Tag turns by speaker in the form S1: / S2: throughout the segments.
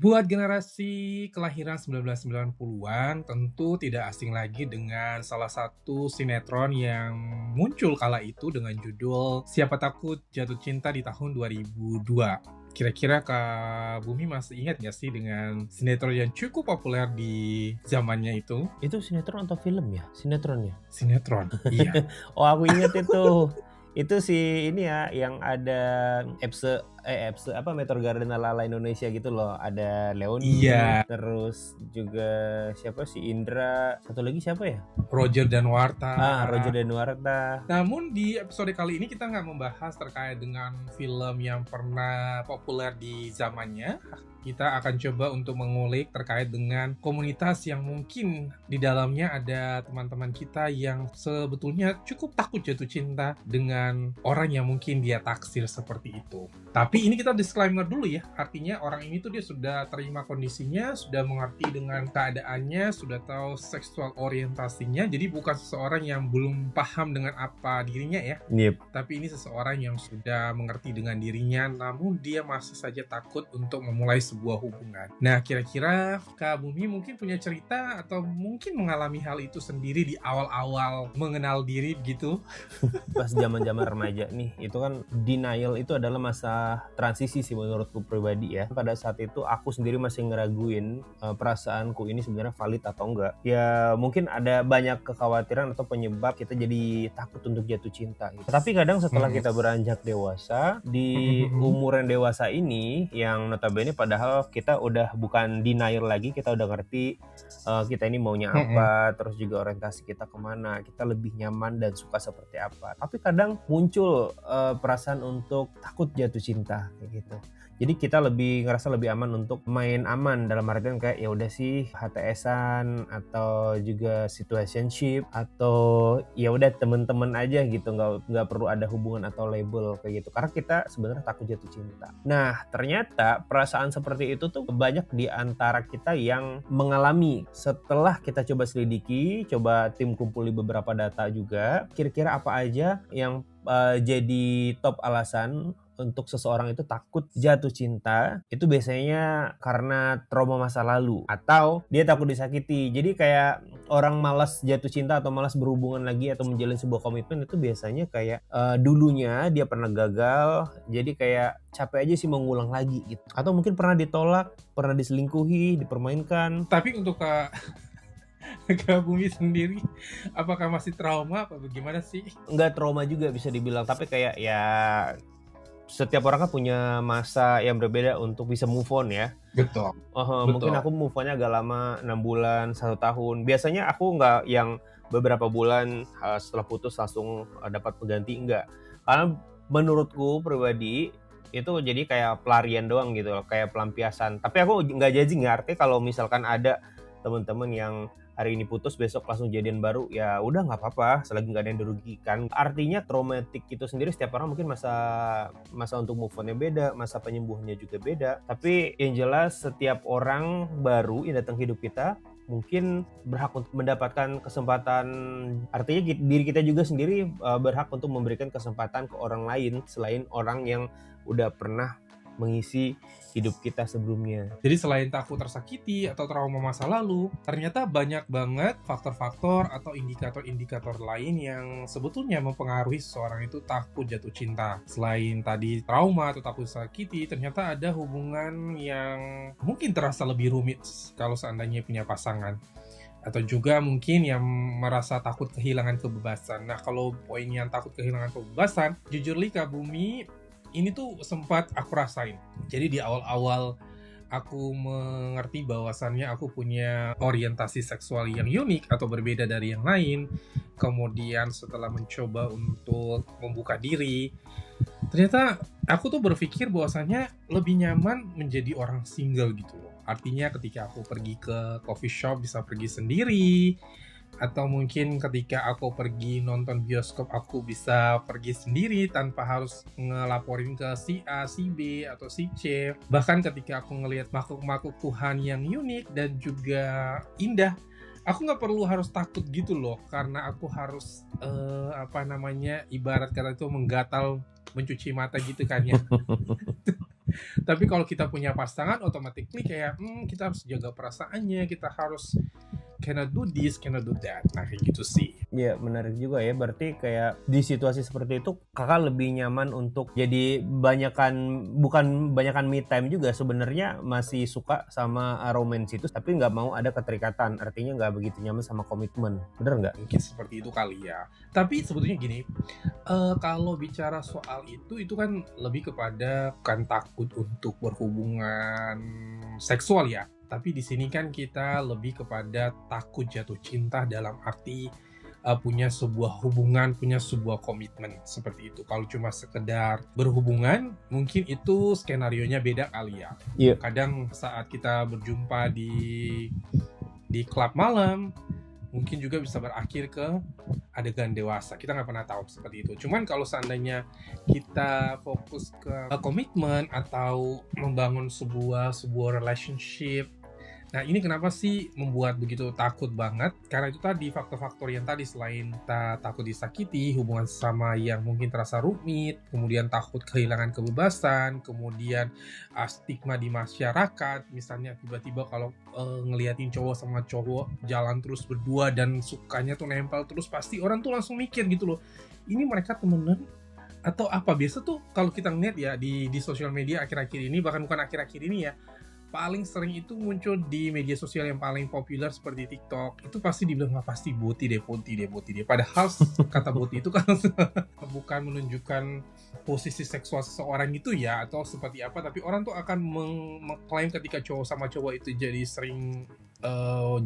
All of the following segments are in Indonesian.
S1: Buat generasi kelahiran 1990-an, tentu tidak asing lagi dengan salah satu sinetron yang muncul kala itu dengan judul Siapa Takut Jatuh Cinta di tahun 2002. Kira-kira Kak Bumi masih ingat nggak sih dengan sinetron yang cukup populer di zamannya itu?
S2: Itu sinetron atau film ya? Sinetron ya?
S1: Sinetron, iya.
S2: Oh, aku inget itu. Itu si ini ya, yang ada Epse apa, Meteor Garden ala-ala Indonesia gitu loh. Ada Leoni,
S1: Iya,
S2: terus juga siapa, si Indra, satu lagi siapa ya?
S1: Roger dan Warta.
S2: Roger Danuarta.
S1: Namun di episode kali ini kita nggak membahas terkait dengan film yang pernah populer di zamannya. Kita akan coba untuk mengulik terkait dengan komunitas yang mungkin di dalamnya ada teman-teman kita yang sebetulnya cukup takut jatuh cinta dengan orang yang mungkin dia taksir seperti itu. Tapi ini kita disclaimer dulu ya, artinya orang ini tuh dia sudah terima kondisinya, sudah mengerti dengan keadaannya, sudah tahu seksual orientasinya, jadi bukan seseorang yang belum paham dengan apa dirinya ya,
S2: Yep.
S1: tapi ini seseorang yang sudah mengerti dengan dirinya, namun dia masih saja takut untuk memulai sebuah hubungan. Nah, kira-kira Kak Bumi mungkin punya cerita atau mungkin mengalami hal itu sendiri di awal-awal mengenal diri gitu?
S2: Pas zaman-zaman remaja nih, itu kan denial itu adalah masa transisi sih menurutku pribadi ya. Pada saat itu aku sendiri masih ngeraguin perasaanku ini sebenarnya valid atau enggak. Ya mungkin ada banyak kekhawatiran atau penyebab kita jadi takut untuk jatuh cinta gitu. Tapi kadang setelah
S1: Hmm.
S2: kita beranjak dewasa, di umur yang dewasa ini yang notabene padahal kita udah bukan denial lagi, kita udah ngerti kita ini maunya apa, terus juga orientasi kita kemana, kita lebih nyaman dan suka seperti apa. Tapi kadang muncul perasaan untuk takut jatuh cinta kayak gitu. Jadi kita ngerasa lebih aman untuk main aman, dalam artian kayak ya udah sih HTS-an atau juga situationship atau ya udah temen-temen aja gitu, nggak perlu ada hubungan atau label kayak gitu. Karena kita sebenarnya takut jatuh cinta. Nah, ternyata perasaan seperti itu tuh banyak di antara kita yang mengalami. Setelah kita coba selidiki, coba tim kumpuli beberapa data juga, kira-kira apa aja yang jadi top alasan untuk seseorang itu takut jatuh cinta, itu biasanya karena trauma masa lalu atau dia takut disakiti. Jadi kayak orang malas jatuh cinta atau malas berhubungan lagi atau menjalin sebuah komitmen itu biasanya kayak dulunya dia pernah gagal, jadi kayak capek aja sih mau ngulang lagi gitu. Atau mungkin pernah ditolak, pernah diselingkuhi, dipermainkan.
S1: Tapi untuk Kak Bumi sendiri, apakah masih trauma apa bagaimana sih?
S2: Nggak trauma juga bisa dibilang, tapi kayak ya setiap orang kan punya masa yang berbeda untuk bisa move on ya.
S1: Betul,
S2: Mungkin
S1: betul.
S2: aku move on-nya agak lama, 6 bulan, 1 tahun. Biasanya aku nggak yang beberapa bulan setelah putus langsung dapat pengganti, enggak. Karena menurutku pribadi itu jadi kayak pelarian doang gitu loh, kayak pelampiasan. Tapi aku nggak judging ya, artinya kalau misalkan ada teman-teman yang hari ini putus besok langsung jadian baru, ya udah nggak apa-apa selagi nggak ada yang dirugikan. Artinya traumatik itu sendiri setiap orang mungkin masa untuk move on-nya beda, masa penyembuhannya juga beda. Tapi yang jelas setiap orang baru yang datang ke hidup kita mungkin berhak untuk mendapatkan kesempatan, artinya diri kita juga sendiri berhak untuk memberikan kesempatan ke orang lain selain orang yang udah pernah mengisi hidup kita sebelumnya.
S1: Jadi selain takut tersakiti atau trauma masa lalu, ternyata banyak banget faktor-faktor atau indikator-indikator lain yang sebetulnya mempengaruhi seseorang itu takut jatuh cinta. Selain tadi trauma atau takut tersakiti, ternyata ada hubungan yang mungkin terasa lebih rumit kalau seandainya punya pasangan. Atau juga mungkin yang merasa takut kehilangan kebebasan. Nah, kalau poin yang takut kehilangan kebebasan, jujur li Kak Bumi, ini tuh sempat aku rasain. Jadi di awal-awal aku mengerti bahwasannya aku punya orientasi seksual yang unik atau berbeda dari yang lain. Kemudian setelah mencoba untuk membuka diri, ternyata aku tuh berpikir bahwasannya lebih nyaman menjadi orang single gitu loh. Artinya ketika aku pergi ke coffee shop bisa pergi sendiri, atau mungkin ketika aku pergi nonton bioskop aku bisa pergi sendiri tanpa harus ngelaporin ke si A, si B, atau si C. Bahkan ketika aku ngelihat makhluk-makhluk Tuhan yang unik dan juga indah, aku nggak perlu harus takut gitu loh, karena aku harus ibarat kata itu menggatal mencuci mata gitu kan ya. Tapi kalau kita punya pasangan, automatically kayak kita harus jaga perasaannya, kita harus cannot do this, cannot do that. Nah kayak gitu sih.
S2: Iya, menarik juga ya. Berarti kayak di situasi seperti itu kakak lebih nyaman untuk jadi bukan banyakan me time juga, sebenarnya masih suka sama romance itu tapi nggak mau ada keterikatan, artinya nggak begitu nyaman sama komitmen, bener nggak?
S1: Mungkin seperti itu kali ya. Tapi sebetulnya gini, kalau bicara soal itu kan lebih kepada bukan takut untuk berhubungan seksual ya. Tapi di sini kan kita lebih kepada takut jatuh cinta dalam arti punya sebuah hubungan, punya sebuah komitmen seperti itu. Kalau cuma sekedar berhubungan, mungkin itu skenarionya beda kali ya.
S2: Iya.
S1: Kadang saat kita berjumpa di klub malam, mungkin juga bisa berakhir ke adegan dewasa. Kita nggak pernah tahu seperti itu. Cuman kalau seandainya kita fokus ke komitmen atau membangun sebuah relationship, nah ini kenapa sih membuat begitu takut banget? Karena itu tadi faktor-faktor yang tadi, selain kita takut disakiti, hubungan sama yang mungkin terasa rumit, kemudian takut kehilangan kebebasan, kemudian stigma di masyarakat, misalnya tiba-tiba kalau ngeliatin cowok sama cowok jalan terus berdua dan sukanya tuh nempel terus, pasti orang tuh langsung mikir gitu loh, ini mereka temenan atau apa? Biasa tuh kalau kita ngeliat ya di sosial media akhir-akhir ini, bahkan bukan akhir-akhir ini ya, paling sering itu muncul di media sosial yang paling populer seperti TikTok, itu pasti dibilang pasti boti deh. Padahal kata boti itu kan bukan menunjukkan posisi seksual seseorang gitu ya, atau seperti apa, tapi orang tuh akan mengklaim ketika cowok sama cowok itu jadi sering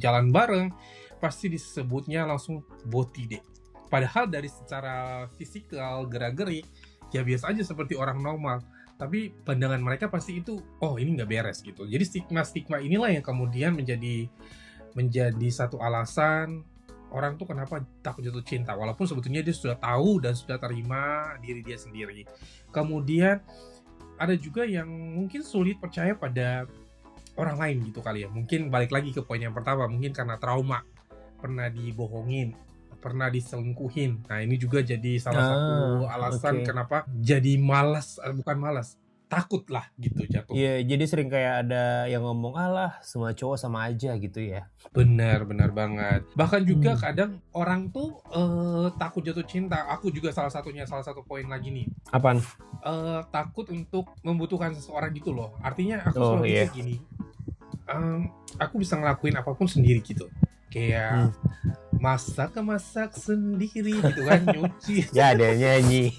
S1: jalan bareng, pasti disebutnya langsung boti deh. Padahal dari secara fisikal, gerak-gerik, ya biasa aja seperti orang normal. Tapi pandangan mereka pasti itu, oh ini nggak beres gitu. Jadi stigma inilah yang kemudian menjadi satu alasan orang tuh kenapa takut jatuh cinta. Walaupun sebetulnya dia sudah tahu dan sudah terima diri dia sendiri. Kemudian ada juga yang mungkin sulit percaya pada orang lain gitu kali ya. Mungkin balik lagi ke poin yang pertama, mungkin karena trauma, pernah dibohongin, pernah diselingkuhin. Nah ini juga jadi salah satu alasan kenapa jadi takut lah gitu jatuh.
S2: Iya, jadi sering kayak ada yang ngomong, alah semua cowok sama aja gitu ya.
S1: Benar banget. Bahkan juga kadang orang tuh takut jatuh cinta. Aku juga salah satu poin lagi nih.
S2: Apaan?
S1: Takut untuk membutuhkan seseorang gitu loh. Artinya aku selalu pikir gini, aku bisa ngelakuin apapun sendiri gitu. Kayak masak sendiri gitu kan, nyuci.
S2: Ya ada nyanyi.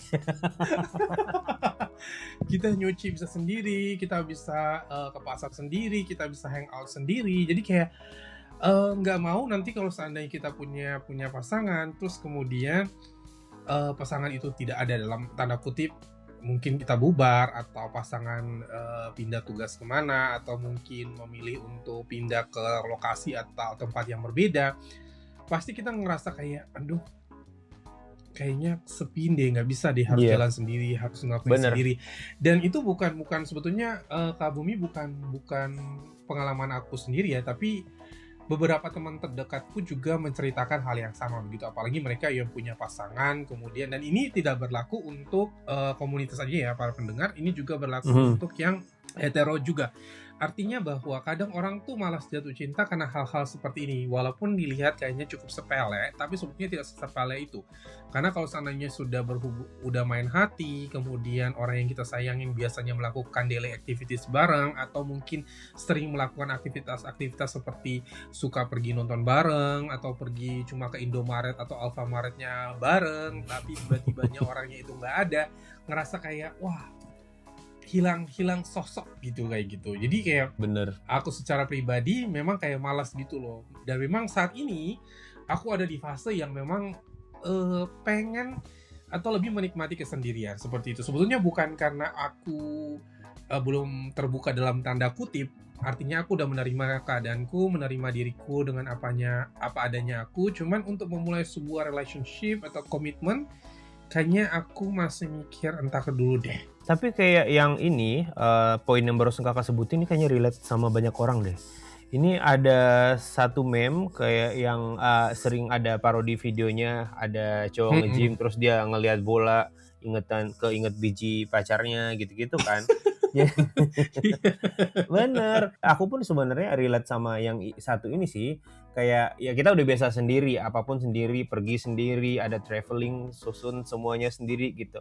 S1: Kita nyuci bisa sendiri, kita bisa ke pasar sendiri, kita bisa hangout sendiri. Jadi kayak nggak mau nanti kalau seandainya kita punya pasangan, terus kemudian pasangan itu tidak ada, dalam tanda kutip mungkin kita bubar, atau pasangan pindah tugas kemana, atau mungkin memilih untuk pindah ke lokasi atau tempat yang berbeda, pasti kita ngerasa kayak aduh kayaknya sepi deh, nggak bisa deh, harus jalan sendiri, harus ngelakuin sendiri. Dan itu bukan sebetulnya Kak Bumi, bukan pengalaman aku sendiri ya, tapi beberapa teman terdekatku juga menceritakan hal yang sama begitu, apalagi mereka yang punya pasangan. Kemudian, dan ini tidak berlaku untuk komunitas aja ya para pendengar, ini juga berlaku untuk yang hetero juga. Artinya bahwa kadang orang tuh malas jatuh cinta karena hal-hal seperti ini, walaupun dilihat kayaknya cukup sepele, tapi sebetulnya tidak sepele itu. Karena kalau seandainya udah main hati, kemudian orang yang kita sayangin biasanya melakukan daily activities bareng, atau mungkin sering melakukan aktivitas seperti suka pergi nonton bareng, atau pergi cuma ke Indomaret atau Alfamaretnya bareng, tapi tiba-tibanya orangnya itu nggak ada, ngerasa kayak wah hilang sosok gitu, kayak gitu. Jadi kayak aku secara pribadi memang kayak malas gitu loh. Dan memang saat ini aku ada di fase yang memang pengen atau lebih menikmati kesendirian seperti itu. Sebetulnya bukan karena aku belum terbuka dalam tanda kutip, artinya aku udah menerima keadaanku, menerima diriku dengan apa adanya aku. Cuman untuk memulai sebuah relationship atau komitmen, kayaknya aku masih mikir entar dulu deh.
S2: Tapi kayak yang ini, poin yang barusan kakak sebutin ini kayaknya relate sama banyak orang deh. Ini ada satu meme kayak yang sering ada parodi videonya, ada cowok nge-gym terus dia ngelihat bola, keinget biji pacarnya gitu-gitu kan. Ja Bener, aku pun sebenarnya relate sama yang satu ini sih, kayak ya kita udah biasa sendiri, apapun sendiri, pergi sendiri, ada traveling, susun semuanya sendiri gitu.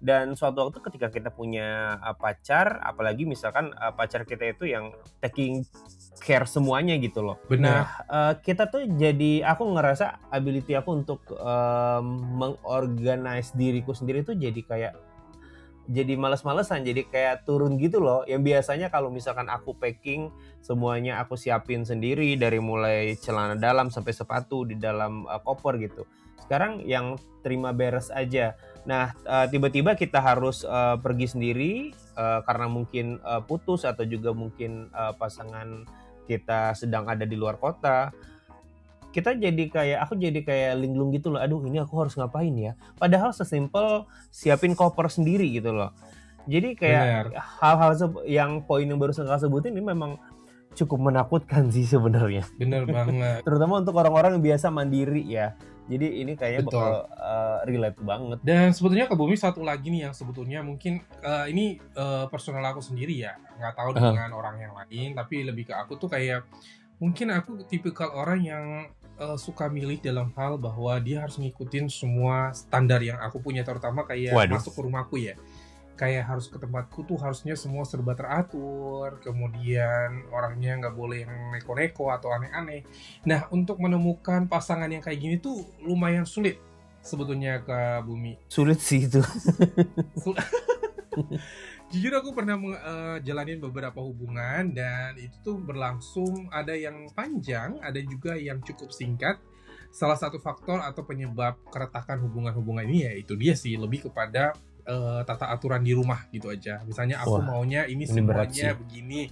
S2: Dan suatu waktu ketika kita punya pacar, apalagi misalkan pacar kita itu yang taking care semuanya gitu loh. Nah,
S1: Benar.
S2: kita tuh jadi aku ngerasa ability aku untuk mengorganize diriku sendiri tuh jadi males-malesan, jadi kayak turun gitu loh. Yang biasanya kalau misalkan aku packing, semuanya aku siapin sendiri dari mulai celana dalam sampai sepatu di dalam koper gitu. Sekarang yang terima beres aja. Nah, tiba-tiba kita harus pergi sendiri karena mungkin putus atau juga mungkin pasangan kita sedang ada di luar kota. Aku jadi kayak linglung gitu loh, aduh ini aku harus ngapain ya? Padahal sesimpel siapin koper sendiri gitu loh. Jadi kayak
S1: Benar.
S2: hal-hal yang poin yang barusan Kakak sebutin ini memang cukup menakutkan sih sebenarnya.
S1: Benar banget.
S2: Terutama untuk orang-orang yang biasa mandiri ya. Jadi ini kayaknya bakal
S1: Betul.
S2: relate banget.
S1: Dan sebetulnya Kak Bumi satu lagi nih yang sebetulnya mungkin ini personal aku sendiri ya, nggak tahu dengan orang yang lain, tapi lebih ke aku tuh kayak mungkin aku tipikal orang yang suka milih dalam hal bahwa dia harus ngikutin semua standar yang aku punya, terutama kayak
S2: Waduh.
S1: masuk ke rumahku ya. Kayak harus ke tempatku tuh harusnya semua serba teratur, kemudian orangnya nggak boleh yang neko-neko atau aneh-aneh. Nah, untuk menemukan pasangan yang kayak gini tuh lumayan sulit sebetulnya Kak Bumi.
S2: Sulit sih itu.
S1: Sul- Jujur aku pernah jalanin beberapa hubungan dan itu tuh berlangsung ada yang panjang, ada juga yang cukup singkat. Salah satu faktor atau penyebab keretakan hubungan-hubungan ini ya itu dia sih lebih kepada tata aturan di rumah gitu aja. Misalnya aku
S2: Wah,
S1: maunya ini
S2: ini berat
S1: semuanya
S2: sih.
S1: begini,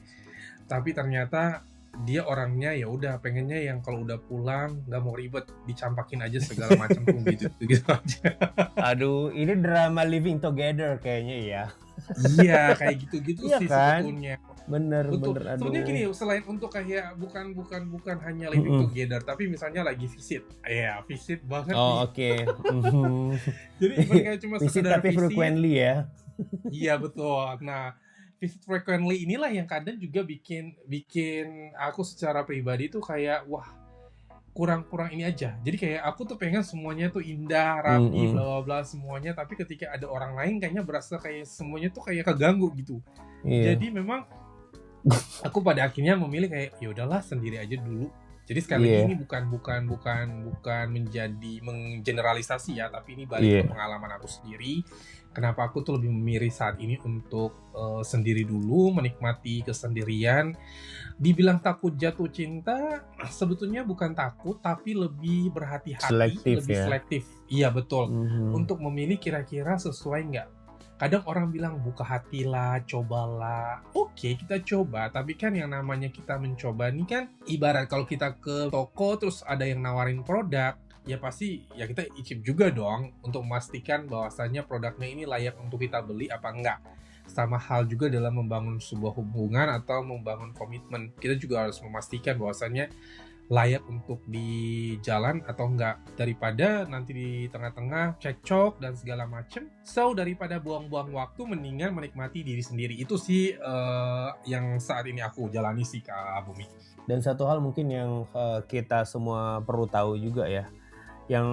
S1: tapi ternyata dia orangnya ya udah pengennya yang kalau udah pulang nggak mau ribet, dicampakin aja segala macam tuh gitu gitu aja.
S2: Aduh, ini drama living together kayaknya ya.
S1: Iya, kayak gitu-gitu
S2: Iya
S1: sih
S2: kan?
S1: sebetulnya.
S2: Bener,
S1: Betul.
S2: bener,
S1: Sebenarnya gini,
S2: aduh.
S1: selain untuk kayak bukan hanya living
S2: Mm-mm.
S1: together, tapi misalnya lagi visit. Ya, visit banget nih.
S2: Oh, oke. Mhm.
S1: Jadi bukan kayak cuma
S2: Visit
S1: sekedar
S2: tapi
S1: visit.
S2: frequently ya.
S1: Iya, betul. Nah, visit frequently inilah yang kadang juga bikin bikin aku secara pribadi tuh kayak wah, kurang ini aja. Jadi kayak aku tuh pengen semuanya tuh indah, rapi,
S2: Mm-mm.
S1: bla bla bla semuanya, tapi ketika ada orang lain kayaknya berasa kayak semuanya tuh kayak keganggu gitu.
S2: Iya,
S1: Jadi memang aku pada akhirnya memilih kayak ya udahlah sendiri aja dulu. Jadi sekali lagi ini
S2: iya,
S1: bukan menjadi menggeneralisasi ya, tapi ini balik ke
S2: iya.
S1: pengalaman aku sendiri. Kenapa aku tuh lebih memilih saat ini untuk sendiri dulu, menikmati kesendirian. Dibilang takut jatuh cinta, sebetulnya bukan takut, tapi lebih berhati-hati,
S2: Selektif
S1: lebih
S2: ya.
S1: selektif. Iya betul,
S2: Mhm.
S1: untuk memilih kira-kira sesuai nggak. Kadang orang bilang buka hatilah, cobalah. Oke, kita coba, tapi kan yang namanya kita mencoba ini kan ibarat kalau kita ke toko terus ada yang nawarin produk, ya pasti ya kita icip juga dong untuk memastikan bahwasannya produknya ini layak untuk kita beli apa enggak. Sama hal juga dalam membangun sebuah hubungan atau membangun komitmen. Kita juga harus memastikan bahwasannya layak untuk di jalan atau enggak, daripada nanti di tengah-tengah cekcok dan segala macem. So daripada buang-buang waktu mendingan menikmati diri sendiri. Itu sih yang saat ini aku jalani sih Kak Bumi.
S2: Dan satu hal mungkin yang kita semua perlu tahu juga ya, yang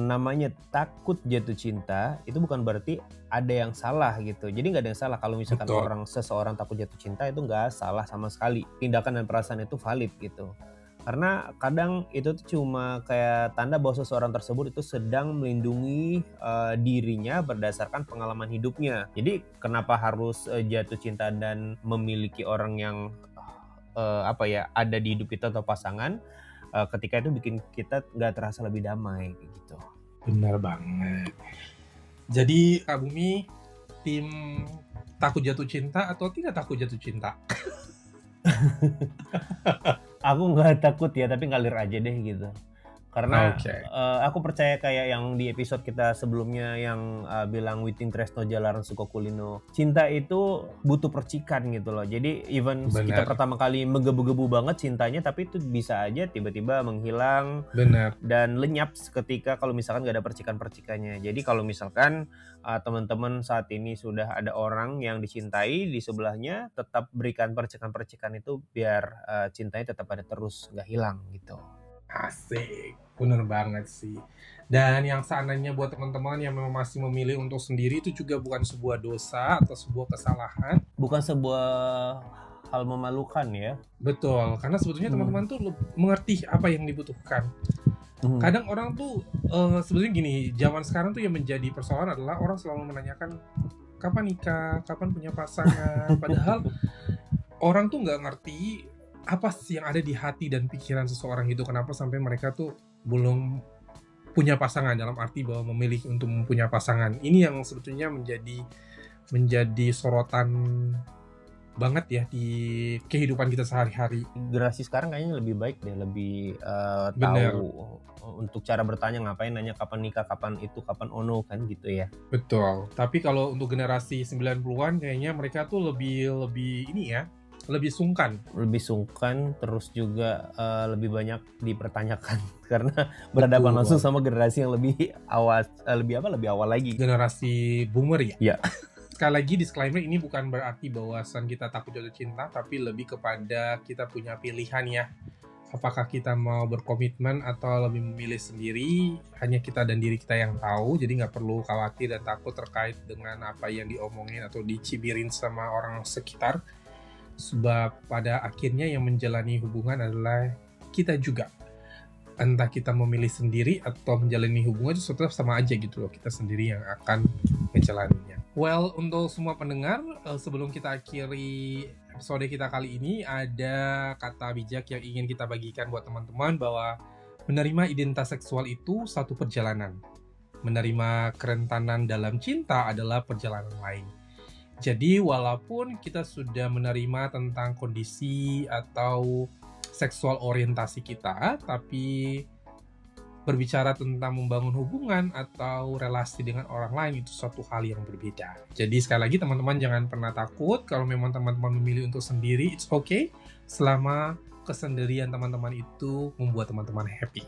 S2: namanya takut jatuh cinta itu bukan berarti ada yang salah gitu. Jadi nggak ada yang salah kalau misalkan
S1: Betul.
S2: seseorang takut jatuh cinta, itu nggak salah sama sekali. Tindakan dan perasaan itu valid gitu. Karena kadang itu tuh cuma kayak tanda bahwa seseorang tersebut itu sedang melindungi dirinya berdasarkan pengalaman hidupnya. Jadi kenapa harus jatuh cinta dan memiliki orang yang ada di hidup kita atau pasangan, ketika itu bikin kita nggak terasa lebih damai kayak gitu.
S1: Benar banget. Jadi Kak Bumi, tim takut jatuh cinta atau tidak takut jatuh cinta?
S2: Aku nggak takut ya, tapi ngalir aja deh gitu. Karena
S1: Oke.
S2: aku percaya kayak yang di episode kita sebelumnya yang bilang Witing Tresno Jalaran Suko Kulino, cinta itu butuh percikan gitu loh. Jadi even kita
S1: Benar,
S2: pertama kali menggebu-gebu banget cintanya, tapi itu bisa aja tiba-tiba menghilang
S1: benar.
S2: dan lenyap ketika kalau misalkan gak ada percikan-percikannya. Jadi kalau misalkan teman-teman saat ini sudah ada orang yang dicintai di sebelahnya, tetap berikan percikan-percikan itu biar cintanya tetap ada terus, gak hilang gitu.
S1: Asik, bener banget sih. Dan yang seandainya buat teman-teman yang memang masih memilih untuk sendiri itu juga bukan sebuah dosa atau sebuah kesalahan.
S2: Bukan sebuah hal memalukan ya.
S1: Betul, karena sebetulnya teman-teman tuh mengerti apa yang dibutuhkan. Kadang orang tuh sebetulnya gini, zaman sekarang tuh yang menjadi persoalan adalah orang selalu menanyakan kapan nikah, kapan punya pasangan. Padahal orang tuh nggak ngerti apa sih yang ada di hati dan pikiran seseorang itu, kenapa sampai mereka tuh belum punya pasangan, dalam arti bahwa memilih untuk mempunyai pasangan. Ini yang sebetulnya menjadi sorotan banget ya di kehidupan kita sehari-hari.
S2: Generasi sekarang kayaknya lebih baik deh, lebih
S1: Bener.
S2: tahu untuk cara bertanya, ngapain nanya kapan nikah, kapan itu, kapan ono kan gitu ya.
S1: Betul. Tapi kalau untuk generasi 90-an kayaknya mereka tuh lebih ini ya, lebih sungkan.
S2: Lebih sungkan, terus juga lebih banyak dipertanyakan karena berhadapan langsung sama generasi yang lebih awal, lebih awal lagi.
S1: Generasi boomer ya.
S2: Iya.
S1: Sekali lagi disclaimer, ini bukan berarti bahwasan kita takut jatuh cinta, tapi lebih kepada kita punya pilihan ya. Apakah kita mau berkomitmen atau lebih memilih sendiri, hanya kita dan diri kita yang tahu. Jadi nggak perlu khawatir dan takut terkait dengan apa yang diomongin atau dicibirin sama orang sekitar. Sebab pada akhirnya yang menjalani hubungan adalah kita juga. Entah kita memilih sendiri atau menjalani hubungan itu tetap sama aja gitu loh. Kita sendiri yang akan menjalaninya. Well, untuk semua pendengar, sebelum kita akhiri episode kita kali ini, ada kata bijak yang ingin kita bagikan buat teman-teman bahwa menerima identitas seksual itu satu perjalanan. Menerima kerentanan dalam cinta adalah perjalanan lain. Jadi walaupun kita sudah menerima tentang kondisi atau seksual orientasi kita, tapi berbicara tentang membangun hubungan atau relasi dengan orang lain itu suatu hal yang berbeda. Jadi sekali lagi teman-teman jangan pernah takut kalau memang teman-teman memilih untuk sendiri, it's okay, selama kesendirian teman-teman itu membuat teman-teman happy.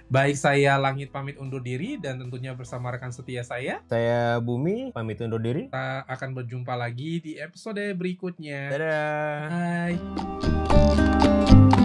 S1: Baik, saya Langit pamit undur diri dan tentunya bersama rekan setia saya
S2: Bumi pamit undur diri.
S1: kita akan berjumpa lagi di episode berikutnya.
S2: Dadah.
S1: Bye.